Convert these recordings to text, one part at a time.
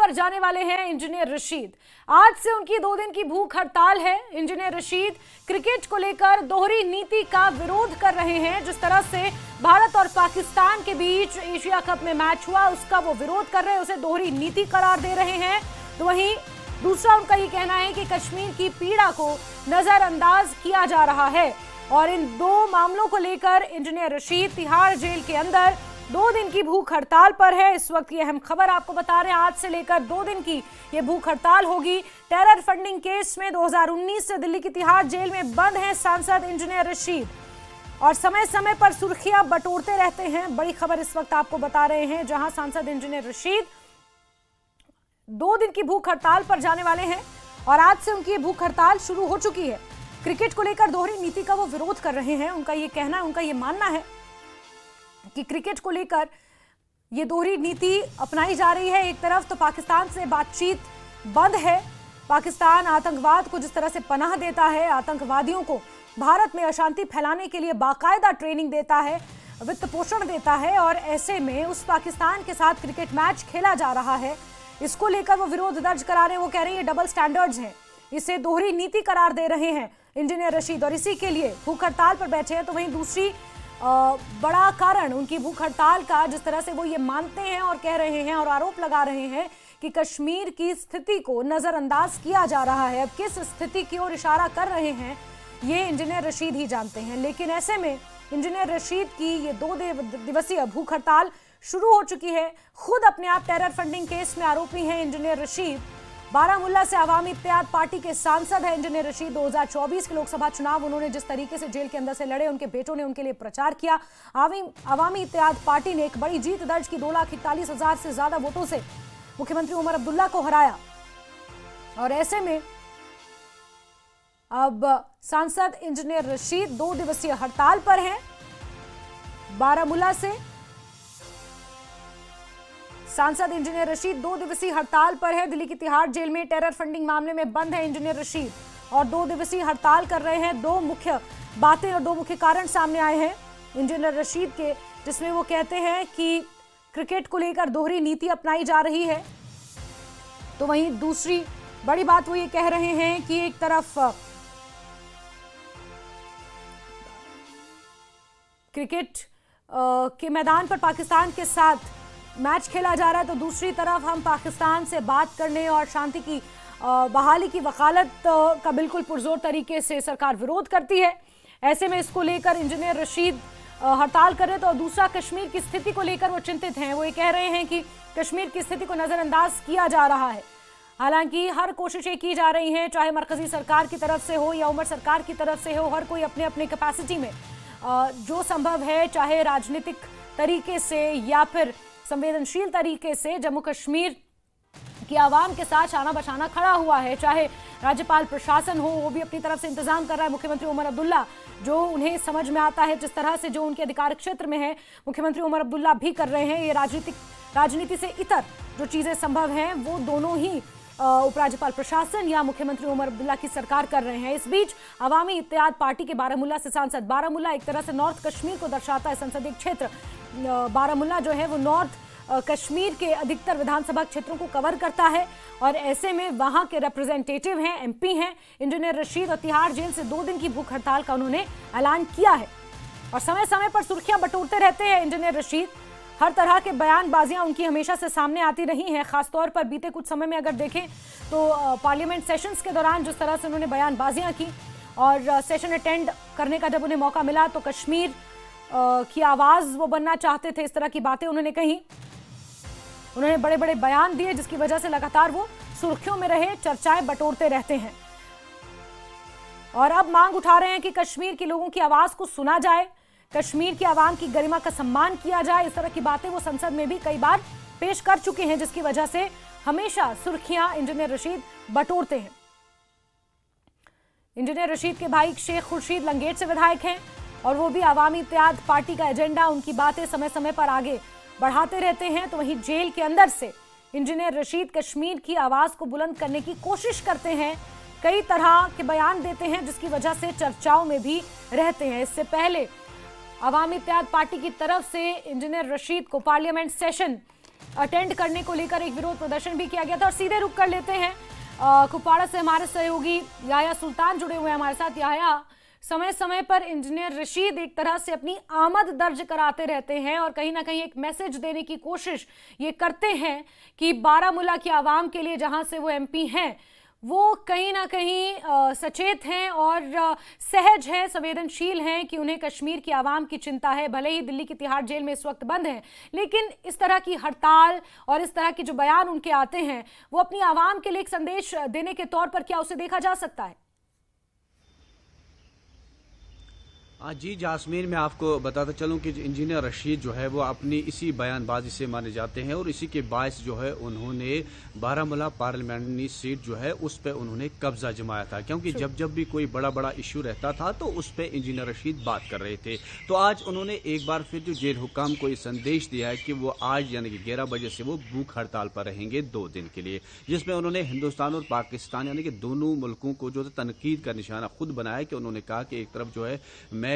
पर जाने वाले हैं इंजीनियर रशीद। आज से उनकी 2 दिन की भूख हड़ताल है। इंजीनियर रशीद क्रिकेट को लेकर दोहरी नीति का विरोध कर रहे हैं। जिस तरह से भारत और पाकिस्तान के बीच एशिया कप में मैच हुआ उसका वो विरोध कर रहे हैं, उसे दोहरी नीति करार दे रहे हैं। तो वहीं दूसरा उनका ये कहना है कि कश्मीर की पीड़ा को नजरअंदाज किया जा रहा है। और इन 2 मामलों को लेकर इंजीनियर रशीद तिहाड़ जेल के अंदर 2 दिन की भूख हड़ताल पर है। इस वक्त ये अहम खबर आपको बता रहे हैं, आज से लेकर 2 दिन की ये भूख हड़ताल होगी। टेरर फंडिंग केस में 2019 से दिल्ली की तिहाड़ जेल में बंद हैं सांसद इंजीनियर रशीद और समय समय पर सुर्खियां बटोरते रहते हैं। बड़ी खबर इस वक्त आपको बता रहे हैं, जहां सांसद इंजीनियर रशीद 2 दिन की भूख हड़ताल पर जाने वाले हैं और आज से उनकी भूख हड़ताल शुरू हो चुकी है। क्रिकेट को लेकर दोहरी नीति का वो विरोध कर रहे हैं। उनका ये कहना है, उनका ये मानना है कि क्रिकेट को लेकर ये दोहरी नीति अपनाई जा रही है। एक तरफ तो पाकिस्तान से बातचीत बंद है, पाकिस्तान आतंकवाद को जिस तरह से पनाह देता है, आतंकवादियों को भारत में अशांति फैलाने के लिए बाकायदा ट्रेनिंग देता है, वित्त पोषण देता है और ऐसे में उस पाकिस्तान के साथ क्रिकेट मैच खेला जा रहा है। इसको लेकर वो विरोध दर्ज करा रहे हैं। वो कह रहे हैं ये डबल स्टैंडर्ड्स हैं, इसे दोहरी नीति करार दे रहे हैं इंजीनियर रशीद और इसी के लिए भूख हड़ताल पर बैठे हैं। तो वहीं दूसरी बड़ा कारण उनकी भूख हड़ताल का, जिस तरह से वो ये मानते हैं और कह रहे हैं और आरोप लगा रहे हैं कि कश्मीर की स्थिति को नजरअंदाज किया जा रहा है। अब किस स्थिति की ओर इशारा कर रहे हैं ये इंजीनियर रशीद ही जानते हैं। लेकिन ऐसे में इंजीनियर रशीद की ये 2 दिवसीय भूख हड़ताल शुरू हो चुकी है। खुद अपने आप टेरर फंडिंग केस में आरोपी हैं इंजीनियर रशीद। बारामूला से अवामी इत्तेहाद पार्टी के सांसद हैं इंजीनियर रशीद। 2024 के लोकसभा चुनाव उन्होंने जिस तरीके से जेल के अंदर से लड़े, उनके बेटों ने उनके लिए प्रचार किया। अवामी इत्तेहाद पार्टी ने एक बड़ी जीत दर्ज की, 2,41,000 से ज्यादा वोटों से मुख्यमंत्री उमर अब्दुल्ला को हराया। और ऐसे में अब सांसद इंजीनियर रशीद 2 दिवसीय हड़ताल पर हैं। बारामूला से सांसद इंजीनियर रशीद 2 दिवसीय हड़ताल पर है। दिल्ली की तिहाड़ जेल में टेरर फंडिंग मामले में बंद है इंजीनियर रशीद और 2 दिवसीय हड़ताल कर रहे हैं। 2 मुख्य बातें और 2 मुख्य कारण सामने आए हैं इंजीनियर रशीद के, जिसमें वो कहते हैं कि क्रिकेट को लेकर दोहरी नीति अपनाई जा रही है। तो वहीं दूसरी बड़ी बात वो ये कह रहे हैं कि एक तरफ क्रिकेट के मैदान पर पाकिस्तान के साथ मैच खेला जा रहा है, तो दूसरी तरफ हम पाकिस्तान से बात करने और शांति की बहाली की वकालत का बिल्कुल पुरजोर तरीके से सरकार विरोध करती है। ऐसे में इसको लेकर इंजीनियर रशीद हड़ताल कर रहे हैं। तो दूसरा, कश्मीर की स्थिति को लेकर वो चिंतित हैं। वो ये कह रहे हैं कि कश्मीर की स्थिति को नजरअंदाज किया जा रहा है। हालांकि हर कोशिशें की जा रही हैं, चाहे मरकजी सरकार की तरफ से हो या उमर सरकार की तरफ से हो, हर कोई अपने अपने कैपेसिटी में जो संभव है, चाहे राजनीतिक तरीके से या फिर संवेदनशील तरीके से जम्मू कश्मीर की आवाम के साथ शाना बशाना खड़ा हुआ है। चाहे राज्यपाल प्रशासन हो, वो भी अपनी तरफ से इंतजाम कर रहा है। मुख्यमंत्री उमर अब्दुल्ला, जो उन्हें समझ में आता है जिस तरह से जो उनके अधिकार क्षेत्र में है, मुख्यमंत्री उमर अब्दुल्ला भी कर रहे हैं। ये राजनीति से इतर जो चीजें संभव हैं वो दोनों ही उपराज्यपाल प्रशासन या मुख्यमंत्री उमर अब्दुल्ला की सरकार कर रहे हैं। इस बीच अवामी इत्तेहाद पार्टी के बारामूला से सांसद, बारामूला एक तरह से नॉर्थ कश्मीर को दर्शाता है संसदीय क्षेत्र। बारामूला जो है वो नॉर्थ कश्मीर के अधिकतर विधानसभा क्षेत्रों को कवर करता है और ऐसे में वहां के रिप्रेजेंटेटिव हैं, एमपी हैं इंजीनियर रशीद और तिहाड़ जेल से 2 दिन की भूख हड़ताल का उन्होंने ऐलान किया है। और समय समय पर सुर्खियां बटोरते रहते हैं इंजीनियर रशीद। हर तरह के बयानबाजियां उनकी हमेशा से सामने आती रही हैं। खासतौर पर बीते कुछ समय में अगर देखें तो पार्लियामेंट सेशंस के दौरान जिस तरह से उन्होंने बयानबाजियां की और सेशन अटेंड करने का जब उन्हें मौका मिला तो कश्मीर की आवाज वो बनना चाहते थे, इस तरह की बातें उन्होंने कही। उन्होंने बड़े बड़े बयान दिए जिसकी वजह से लगातार वो सुर्खियों में रहे, चर्चाएं बटोरते रहते हैं और अब मांग उठा रहे हैं कि कश्मीर के लोगों की आवाज को सुना जाए, कश्मीर की आवाम की गरिमा का सम्मान किया जाए। इस तरह की बातें वो संसद में भी कई बार पेश कर चुके हैं, जिसकी वजह से हमेशा सुर्खियां इंजीनियर रशीद बटोरते हैं। इंजीनियर रशीद के भाई शेख खुर्शीद लंगेट से विधायक हैं और वो भी अवामी इत्तेहाद पार्टी का एजेंडा, उनकी बातें समय समय पर आगे बढ़ाते रहते हैं। तो वहीं जेल के अंदर से इंजीनियर रशीद कश्मीर की आवाज को बुलंद करने की कोशिश करते हैं, कई तरह के बयान देते हैं जिसकी वजह से चर्चाओं में भी रहते हैं। इससे पहले अवामी इत्तेहाद पार्टी की तरफ से इंजीनियर रशीद को पार्लियामेंट सेशन अटेंड करने को लेकर एक विरोध प्रदर्शन भी किया गया था। और सीधे रुक कर लेते हैं, कुपवाड़ा से हमारे सहयोगी याया सुल्तान जुड़े हुए हैं हमारे साथ। याया, समय समय पर इंजीनियर रशीद एक तरह से अपनी आमद दर्ज कराते रहते हैं और कहीं ना कहीं एक मैसेज देने की कोशिश ये करते हैं कि बारामूला की आवाम के लिए, जहां से वो एमपी हैं, वो कहीं ना कहीं सचेत हैं और सहज हैं, संवेदनशील हैं कि उन्हें कश्मीर की आवाम की चिंता है। भले ही दिल्ली की तिहाड़ जेल में इस वक्त बंद है, लेकिन इस तरह की हड़ताल और इस तरह के जो बयान उनके आते हैं, वो अपनी आवाम के लिए एक संदेश देने के तौर पर क्या उसे देखा जा सकता है? जी जास्मीन, मैं आपको बताता चलूं कि इंजीनियर रशीद जो है वो अपनी इसी बयानबाजी से माने जाते हैं और इसी के बायस जो है उन्होंने बारामूला पार्लियामेंट्री सीट जो है उस पर उन्होंने कब्जा जमाया था, क्योंकि जब भी कोई बड़ा इशू रहता था तो उस पर इंजीनियर रशीद बात कर रहे थे। तो आज उन्होंने एक बार फिर जो जेल हुक्काम को ये संदेश दिया है कि वो आज यानी कि 11 बजे से वो भूख हड़ताल पर रहेंगे 2 दिन के लिए, जिसमें उन्होंने हिंदुस्तान और पाकिस्तान यानी कि दोनों मुल्कों को जो तनकीद का निशाना खुद बनाया कि उन्होंने कहा कि एक तरफ जो है मैच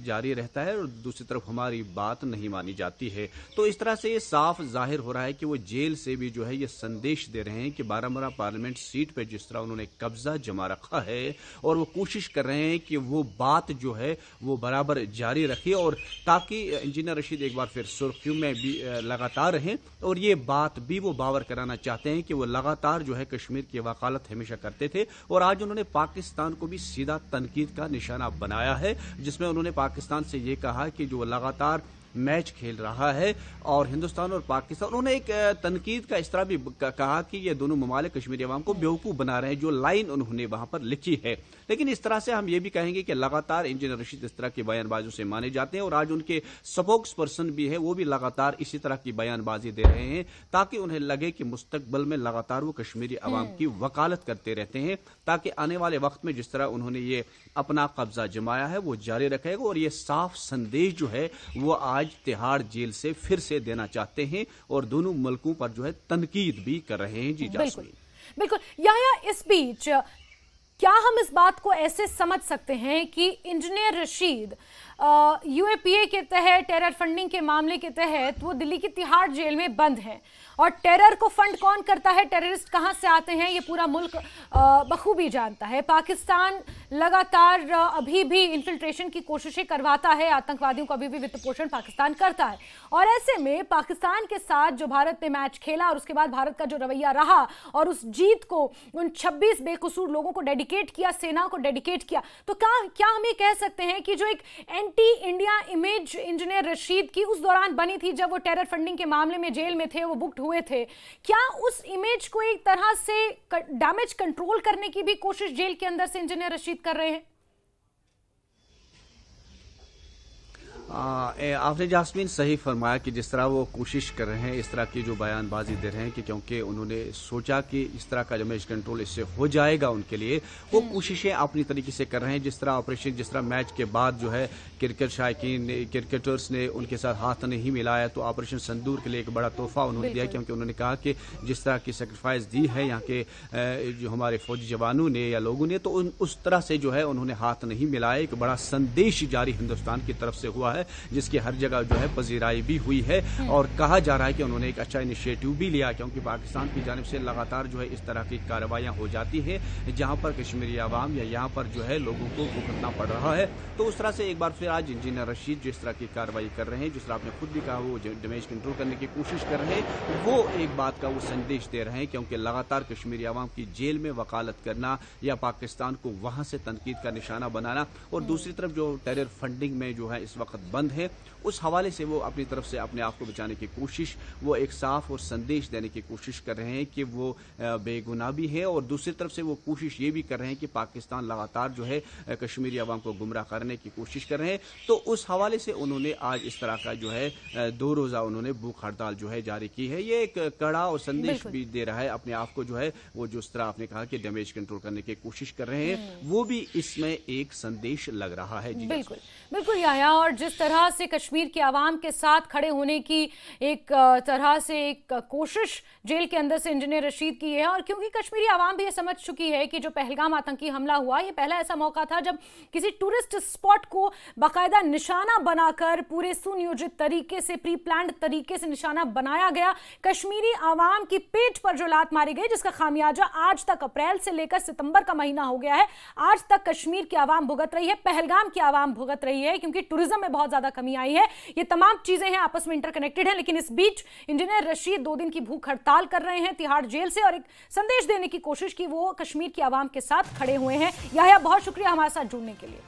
जारी रहता है और दूसरी तरफ हमारी बात नहीं मानी जाती है। तो इस तरह से ये साफ जाहिर हो रहा है कि वो जेल से भी जो है ये संदेश दे रहे हैं कि बारामूला पार्लियामेंट सीट पर जिस तरह उन्होंने कब्जा जमा रखा है और वो कोशिश कर रहे हैं कि वो बात जो है वो बराबर जारी रखे और ताकि इंजीनियर रशीद एक बार फिर सुर्खियों में भी लगातार रहें। और ये बात भी वो बावर कराना चाहते हैं कि वो लगातार जो है कश्मीर की वकालत हमेशा करते थे और आज उन्होंने पाकिस्तान को भी सीधा तनकीद का निशाना बनाया है, जिसमें उन्होंने पाकिस्तान से ये कहा कि जो लगातार मैच खेल रहा है और हिंदुस्तान और पाकिस्तान, उन्होंने एक तनकीद का इस तरह भी कहा कि ये दोनों ममालिक कश्मीरी अवाम को बेवकूफ बना रहे हैं, जो लाइन उन्होंने वहां पर लिखी है। लेकिन इस तरह से हम ये भी कहेंगे कि लगातार इंजीनियर रशीद इस तरह की बयानबाजियों से माने जाते हैं और आज उनके स्पोक्स पर्सन भी है, वो भी लगातार इसी तरह की बयानबाजी दे रहे हैं ताकि उन्हें लगे कि मुस्तकबिल में लगातार वो कश्मीरी अवाम की वकालत करते रहते हैं, ताकि आने वाले वक्त में जिस तरह उन्होंने ये अपना कब्जा जमाया है वो जारी रखेगा। और ये साफ संदेश जो है वो आज तिहाड़ जेल से फिर से देना चाहते हैं और दोनों मुल्कों पर जो है तनकीद भी कर रहे हैं। जी जास्मीन, बिल्कुल। याया, इस बीच क्या हम इस बात को ऐसे समझ सकते हैं कि इंजीनियर रशीद यूएपीए के तहत, टेरर फंडिंग के मामले के तहत वो दिल्ली की तिहाड़ जेल में बंद है और टेरर को फंड कौन करता है, टेररिस्ट कहां से आते हैं, ये पूरा मुल्क बखूबी जानता है। पाकिस्तान लगातार अभी भी इन्फिल्ट्रेशन की कोशिशें करवाता है, आतंकवादियों को अभी भी वित्त पोषण पाकिस्तान करता है और ऐसे में पाकिस्तान के साथ जो भारत ने मैच खेला और उसके बाद भारत का जो रवैया रहा और उस जीत को उन 26 बेकसूर लोगों को डेडिकेट किया, सेना को डेडिकेट किया, तो क्या हम ये कह सकते हैं कि जो एक anti India image engineer Rashid की उस दौरान बनी थी जब वो टेरर फंडिंग के मामले में जेल में थे, वो बुक्ड हुए थे, क्या उस इमेज को एक तरह से डैमेज कंट्रोल करने की भी कोशिश जेल के अंदर से इंजीनियर रशीद कर रहे हैं? आपने जास्मीन सही फरमाया कि जिस तरह वो कोशिश कर रहे हैं, इस तरह की जो बयानबाजी दे रहे हैं कि क्योंकि उन्होंने सोचा कि इस तरह का डैमेज कंट्रोल इससे हो जाएगा उनके लिए, वो कोशिशें अपनी तरीके से कर रहे हैं। जिस तरह ऑपरेशन, जिस तरह मैच के बाद जो है क्रिकेटर्स ने उनके साथ हाथ नहीं मिलाया तो ऑपरेशन संदूर के लिए एक बड़ा तोहफा उन्होंने दिया, क्योंकि उन्होंने कहा कि जिस तरह की सेक्रीफाइस दी है यहाँ के जो हमारे फौजी जवानों ने या लोगों ने, तो उस तरह से जो है उन्होंने हाथ नहीं मिलाया। एक बड़ा संदेश जारी हिंदुस्तान की तरफ से हुआ है जिसकी हर जगह जो है पजीराई भी हुई है और कहा जा रहा है कि उन्होंने एक अच्छा इनिशिएटिव भी लिया, क्योंकि पाकिस्तान की जानिब से लगातार जो है इस तरह की कार्रवाइयां हो जाती है जहां पर कश्मीरी आवाम या यहाँ पर जो है लोगों को भुगतना पड़ रहा है। तो उस तरह से एक बार फिर आज इंजीनियर रशीद जिस तरह की कार्रवाई कर रहे हैं, जिस तरह आपने खुद भी कहा वो डैमेज कंट्रोल करने की कोशिश कर रहे हैं, वो एक बात का वो संदेश दे रहे हैं, क्योंकि लगातार कश्मीरी आवाम की जेल में वकालत करना या पाकिस्तान को वहां से तनकीद का निशाना बनाना और दूसरी तरफ जो टेरर फंडिंग में जो है इस वक्त बंद है, उस हवाले से वो अपनी तरफ से अपने आप को बचाने की कोशिश, वो एक साफ और संदेश देने की कोशिश कर रहे हैं कि वो बेगुनाह भी है और दूसरी तरफ से वो कोशिश ये भी कर रहे हैं कि पाकिस्तान लगातार जो है कश्मीरी अवाम को गुमराह करने की कोशिश कर रहे हैं। तो उस हवाले से उन्होंने आज इस तरह का जो है 2 रोज़ा उन्होंने भूख हड़ताल जो है जारी की है। ये एक कड़ा और संदेश भी दे रहा है अपने आप को, जो है वो जिस तरह आपने कहा कि डैमेज कंट्रोल करने की कोशिश कर रहे हैं, वो भी इसमें एक संदेश लग रहा है। जी बिल्कुल बिल्कुल याया, और जिस जिस तरह से कश्मीर के आवाम के साथ खड़े होने की एक तरह से एक कोशिश जेल के अंदर से इंजीनियर रशीद की है, और क्योंकि कश्मीरी आवाम भी ये समझ चुकी है कि जो पहलगाम आतंकी हमला हुआ ये पहला ऐसा मौका था जब किसी टूरिस्ट स्पॉट को बाकायदा निशाना बनाकर पूरे सुनियोजित तरीके से, प्री प्लान्ड तरीके से निशाना बनाया गया। कश्मीरी आवाम की पेट पर जो लात मारी गई, जिसका खामियाजा आज तक अप्रैल से लेकर सितंबर का महीना हो गया है, आज तक कश्मीर की आवाम भुगत रही है, पहलगाम की आवाम भुगत रही है, क्योंकि टूरिज्म में बहुत ज्यादा कमी आई है। ये तमाम चीजें हैं, आपस में इंटरकनेक्टेड है। लेकिन इस बीच इंजीनियर रशीद 2 दिन की भूख हड़ताल कर रहे हैं तिहाड़ जेल से, और एक संदेश देने की कोशिश की वो कश्मीर की आवाम के साथ खड़े हुए हैं। याह्या, बहुत शुक्रिया हमारे साथ जुड़ने के लिए।